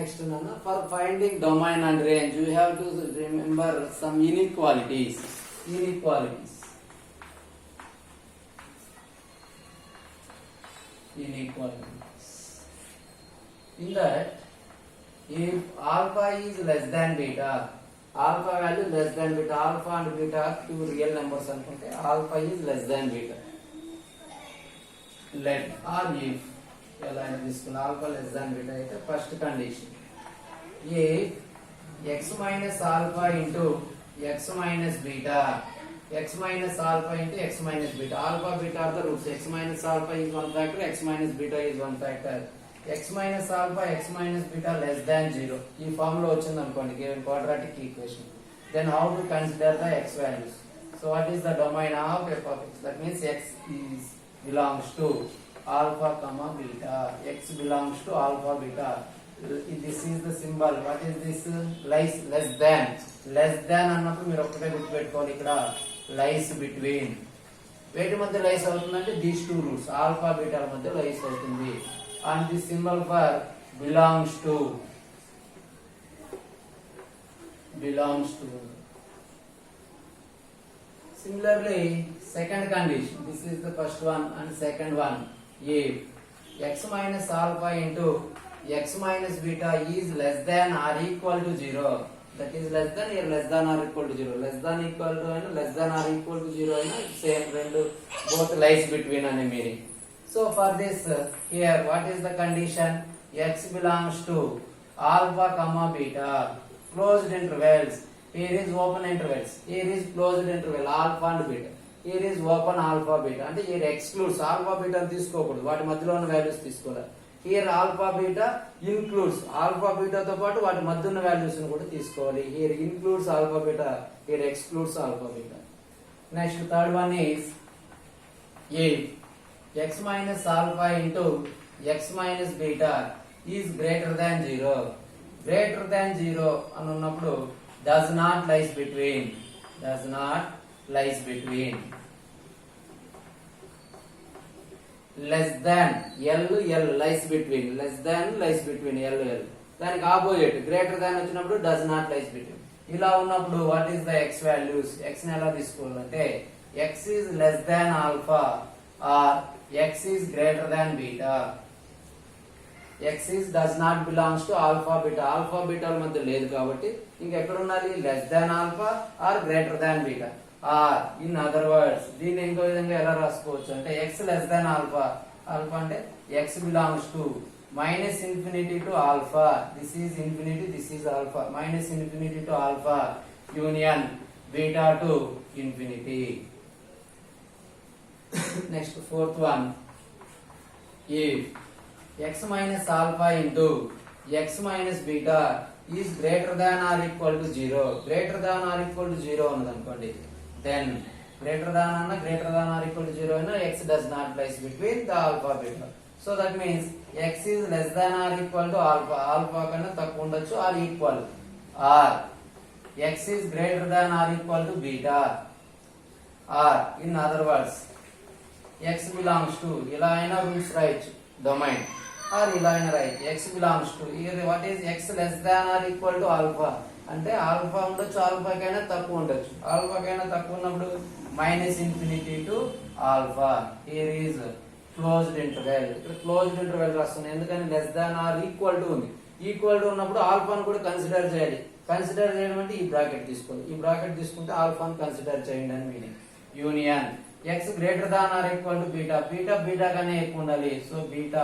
Next, Nana, for finding domain and range, you have to remember some inequalities. Inequalities. In that, if alpha is less than beta, alpha value less than beta, alpha and beta are two real numbers. Alpha is less than beta. Let or if alpha less than beta is the first condition. If x minus alpha into x minus beta, x minus alpha into x minus beta, alpha beta are the roots. X minus alpha is one factor, x minus beta is one factor. X minus alpha, x minus beta less than 0. This formula is given quadratic equation. Then how to consider the x values? So what is the domain of f of x? That means x belongs to alpha comma beta. X belongs to alpha beta. This is the symbol. What is this? Less than. Less than అన్నప్పుడు మీరు ఒకటే గుర్తుపెట్టుకోవాలి, ఇక్కడ lies between. వేటి మధ్య లైస్ అవుతుందంటే these two roots alpha బీటాల మధ్య లైస్ అవుతుంది. And the symbol for belongs to. Similarly, second condition, this is the first one and second one. If x minus alpha into x minus beta is less than or equal to 0, that is less than or less than or equal to 0, less than equal to and less than or equal to 0 and same both lies between and meaning. So for this here, what is the condition? X belongs to alpha comma beta, closed intervals. Here is open intervals, here is closed interval alpha and beta, here is open alpha beta. And here excludes alpha beta తీసుకోకూడదు, వాటి మధ్యలో ఉన్న values తీసుకోవాలి. Here alpha beta includes alpha beta తో పాటు వాటి మధ్య ఉన్న వాల్యూస్ ని కూడా తీసుకోవాలి. Here includes alpha beta, here excludes alpha beta. Next, third one is if x minus alpha into x minus beta is greater than 0. Greater than 0 అని ఉన్నప్పుడు does not lies between. Does not lies between. Less than L lies between. Less than lies between L. దానికి opposite greater than వచ్చినప్పుడు does not lies between. ఇలా ఉన్నప్పుడు what is the x values? x ని ఎలా తీసుకోవాలంటే x is less than alpha or x is greater than beta. X is does not belongs to alpha beta. Alpha beta మధ్య లేదు కాబట్టి ఇంకెక్కడ ఉండాలి? less than alpha or greater than beta. Or in other words, దీన్ని ఇంకో విధంగా ఎలా రాసుకోవచ్చు అంటే x less than alpha. Alpha అంటే x belongs to minus infinity to alpha. This is infinity, this is alpha. Minus infinity to alpha union beta to infinity. Next, fourth one. If x minus alpha into x minus beta is greater than or equal to 0, greater than or equal to 0 అన్నది అనుకోండి, then greater than or equal to 0 and x does not lies between the alpha beta. So that means x is less than or equal to alpha. Alpha కన్నా తక్కువ ఉండొచ్చు or equal, or x is greater than or equal to beta, or in other words x belongs to ఇలా అయినా roots రాయొచ్చు domain, are ఇలా అయినా రాయొచ్చు x belongs to. here what is x less than or equal to alpha అంటే alpha ఉండొచ్చు, alpha కైనా తక్కువ ఉండొచ్చు. ఆల్ఫా కైనా తక్కువ ఉన్నప్పుడు minus infinity to alpha. Here is closed interval. ఇక్కడ క్లోజ్డ్ ఇంటర్వెల్ రాస్తుంది ఎందుకని less than or equal to ఉంది. ఈక్వల్ టు ఉన్నప్పుడు ఆల్ఫాను కూడా కన్సిడర్ చేయాలి. కన్సిడర్ చేయడం అంటే ఈ బ్రాకెట్ తీసుకోవాలి. ఈ బ్రాకెట్ తీసుకుంటే ఆల్ఫాను కన్సిడర్ చేయండి అని meaning. Union x greater than or equal to beta. Beta కన్నా ఎక్కువ ఉండాలి. So beta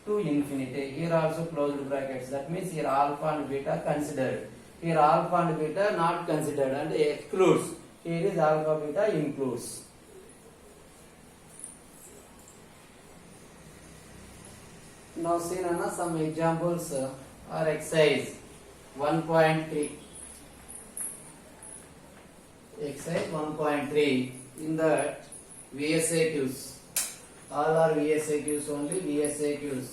to infinity. Here also closed brackets. That means here alpha and beta considered. Here alpha and beta not considered and excludes. Here is alpha beta includes. Now see Nana, some examples are exercise 1.3. Exercise 1.3. In that VSAQs. All are VSAQs only. VSAQs.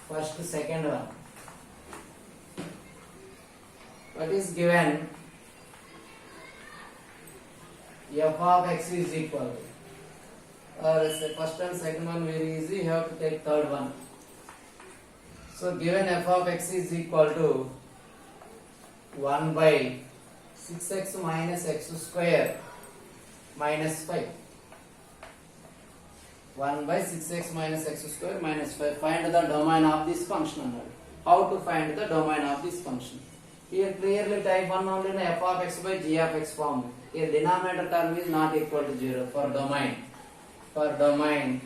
First, second one. What is given? F of x is equal. Or first and second one very easy. You have to take third one. So given f of x is equal to 1 by 6x minus x square minus 5. 1 by 6x minus x square minus 5. Find the domain of this function. How to find the domain of this function? Here clearly type 1 only in f of x by g of x form. Here denominator term is not equal to 0 for domain. For domain,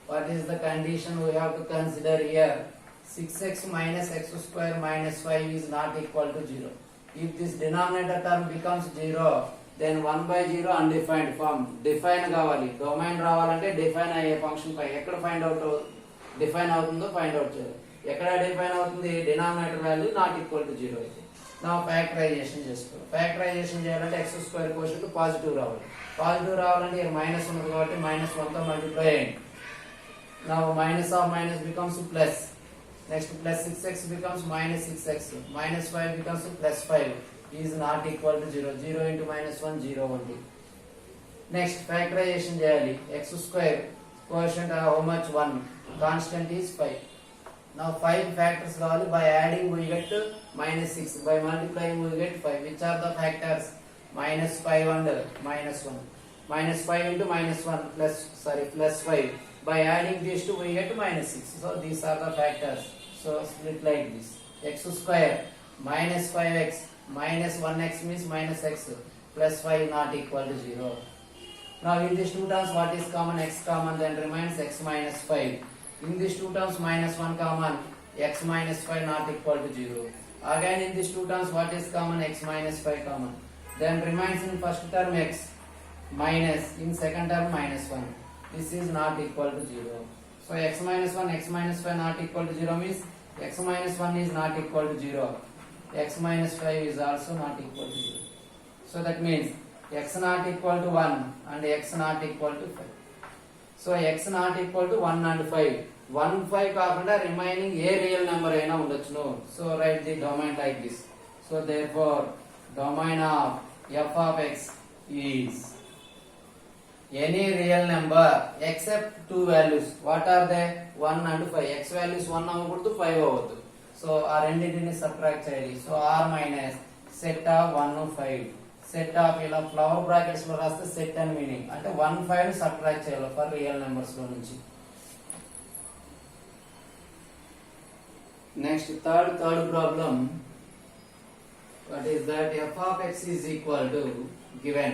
what is the condition we have to consider here? 6x minus x square minus 5 is not equal to 0. If this denominator term becomes 0, then 1 by 0 undefined form. Define కావాలి. Domain రావాలంటే define అయ్యే function పై ఎక్కడ find out define అవుతుందో find out చేయాలి. ఎక్కడ define అవుతుంది? Denominator value not equal to 0 అయితే. నా ఫ్యాక్టరైజేషన్ చేసుకోవాలి. ఫ్యాక్టరైజేషన్ చేయాలంటే x స్క్వేర్ కోషెంట్ పాజిటివ్ రావాలి. పాజిటివ్ రావాలంటే ఇక్కడ మైనస్ ఉన్నది కాబట్టి -1 తో మల్టిప్లై చేయండి. Now minus of minus becomes plus. Next plus 6x becomes minus 6x. Minus 5 becomes plus 5. Is not equal to 0. 0 into minus 1, 0 only. Next factorization చేయాలి. x square quotient how much? 1. Constant is 5. Now 5 factors కావాలి. By adding we get minus 6. By multiplying we get 5. Which are the factors? Minus 5 and minus 1. Minus 5 into minus 1 plus 5. By adding these two we get minus 6. So these are the factors. So split like this. X square minus 5x minus 1x means minus x plus 5 not equal to 0. Now in these two terms what is common? X common, then remains x minus 5. In these two terms minus 1 common, x minus 5 not equal to 0. Again in these two terms what is common? X minus 5 common. Then remains in first term x minus, in second term minus 1. This is not equal to 0. So x minus 1, x minus 5 not equal to 0 means x minus 1 is not equal to 0. X minus 5 is also not equal to 0. So that means x not equal to 1 and x not equal to 5. So x not equal to 1 and 5. 1, 5 కాకుండా remaining ఏ real number అయినా ఉండొచ్చును. So write the domain like this. So therefore domain of f of x is any real number except two values. What are they? 1 and 5. X values 1 అవ్వకూడదు, 5 అవ్వదు. So ఆ రెండింటిని subtract చేయాలి. So r minus set of 1 5. Set of ఇలా flower brackets లో రాస్తే set అని meaning. అంటే 1 5 ని సబ్ట్రాక్ట్ చేయాలి ఫర్ రియల్ నెంబర్స్ లో నుంచి. Next third problem. What is that? f of x is equal to given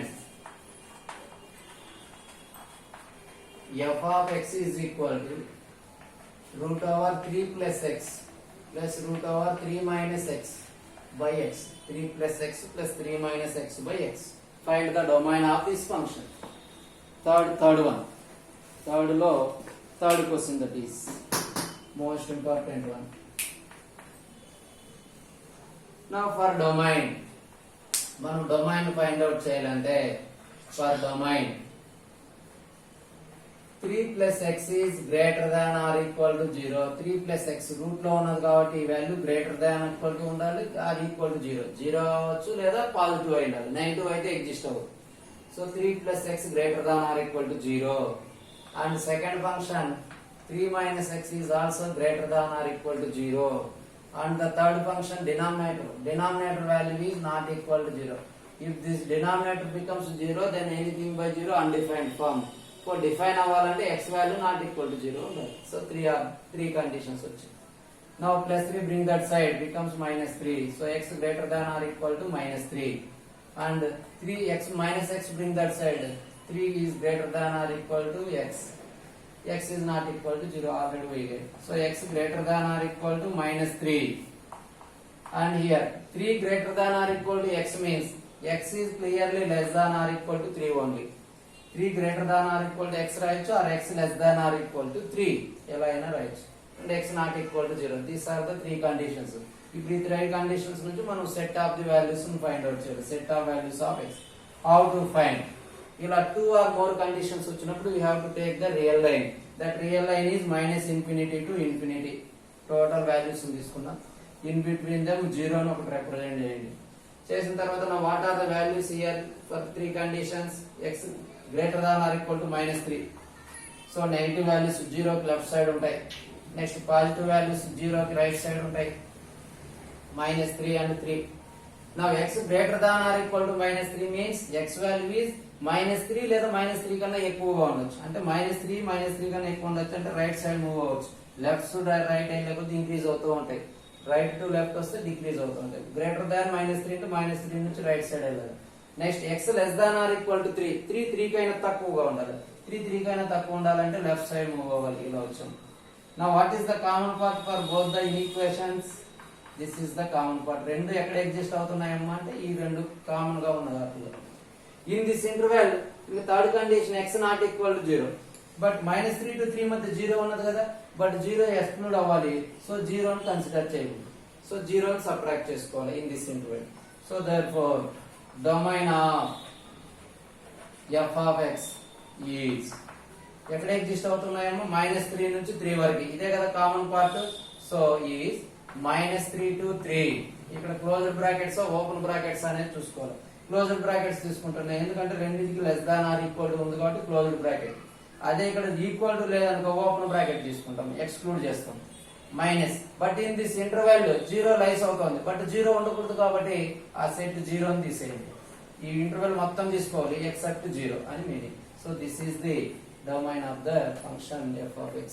f of x is equal to root over 3 plus x plus root over 3 minus x by x. 3 plus x plus 3 minus x by x. Find the domain of this function. Third one. Third question, that is most important one. Now for domain, మనం domain find out చేయాలంటే for domain 3 plus x is greater than or equal to 0. 3 plus x route లో ఉన్నది కాబట్టి ఈ value greater than equal to ఉండాలి are equal to 0. 0 అవ్వచ్చు లేదా positive అయి ఉండాలి. నెగటివ్ అయితే ఎగ్జిస్ట్ అవ్వదు. So 3 plus x greater than or equal to 0. And second function 3 minus x is also greater than or equal to 0. And the third function denominator value is not equal to 0. If this denominator becomes 0, then anything by 0 undefined form. For define అవ్వాలంటే x value not equal to 0 ఉండాలి. So three conditions వచ్చాయి. Now plus 3 bring that side becomes minus 3. So x greater than or equal to minus 3. And 3x minus x bring that side. 3 is greater than or equal to x. X is not equal to 0 already we get. So x greater than or equal to minus 3. And here 3 greater than or equal to x means x is clearly less than or equal to 3 only. 3 greater than or equal to x రాయొచ్చు or x less than or equal to 3 ఎలా అయినా రాయొచ్చు. And x not equal to 0. These are the three conditions. ఇప్పుడు ఈ 3 conditions నుంచి మనం set of the values ని find out చేయాలి. Set of values of x. How to find? ఇలా 2 or more conditions వచ్చినప్పుడు we have to take the real line. That real line is minus infinity to infinity. Total values ని తీసుకున్నాం. In between them 0 ని ఒకటి represent చేయండి. చేసిన తర్వాత now what are the values here for 3 conditions? X greater than or equal to minus 3. So negative values 0 left side ఉంటాయి. Next positive values 0 కి right side ఉంటాయి, -3 and 3. Now x greater than or equal to -3 means x value is -3 లేదా -3 కన్నా ఎక్కువగా ఉండొచ్చు. అంటే -3 కన్నా ఎక్కువ ఉండొచ్చు అంటే రైట్ సైడ్ మూవ్ అవ్వచ్చు. లెఫ్ట్ టు రైట్ అయిన లేకపోతే ఇంక్రీజ్ అవుతూ ఉంటాయి, రైట్ టు లెఫ్ట్ వస్తే డిక్రీజ్ అవుతూ ఉంటాయి. గ్రేటర్ దాన్ -3 అంటే -3 నుంచి రైట్ సైడ్ వెళ్ళాలి. Next x less than or equal to 3, 3 కైనా తక్కువగా ఉండాలి. 3 కైనా తక్కువ ఉండాలంటే లెఫ్ట్ సైడ్ మూవ్ అవ్వాలి. ఇలా వచ్చాం. Now what is the common part for both the equations? This is the common part. రెండు ఎక్కడ ఎగ్జిస్ట్ అవుతున్నాయమ్మా అంటే ఈ రెండు కామన్ గా ఉన్న వాటిలో. In this interval in the third condition x not equal to 0, but -3 to 3 మధ్య 0 ఉన్నది కదా, బట్ 0 ఎక్స్క్లూడ్ అవ్వాలి. సో 0 ని కన్సిడర్ చేయకూడదు. సో 0 ని సబ్ట్రాక్ట్ చేసుకోవాలి in this interval. So therefore domain of f of x is ఎక్కడ ఎగ్జిస్ట్ అవుతున్నాయేమో -3 నుంచి 3 వరకు. ఇదే కదా common part. So is -3 to 3. ఇక్కడ క్లోజ్డ్ బ్రాకెట్స్ ఓపెన్ బ్రాకెట్స్ అనేది చూసుకోవాలి. క్లోజ్డ్ బ్రాకెట్స్ తీసుకుంటున్నాయి ఎందుకంటే రెండింటికి less than or equal to ఉంది కాబట్టి క్లోజ్డ్ బ్రాకెట్. అదే ఇక్కడ ఈక్వల్ టు లేదనుకో ఓపెన్ బ్రాకెట్ తీసుకుంటాం, ఎక్స్క్లూడ్ చేస్తాం minus. But in this interval 0 లైస్ అవుతుంది, బట్ 0 ఉండకూడదు కాబట్టి ఆ సెట్ 0 ని తీసేయండి. ఈ ఇంటర్వెల్ మొత్తం తీసుకోవాలి ఎక్సెప్ట్ 0 అని meaning. So this is the domain of the function f of x.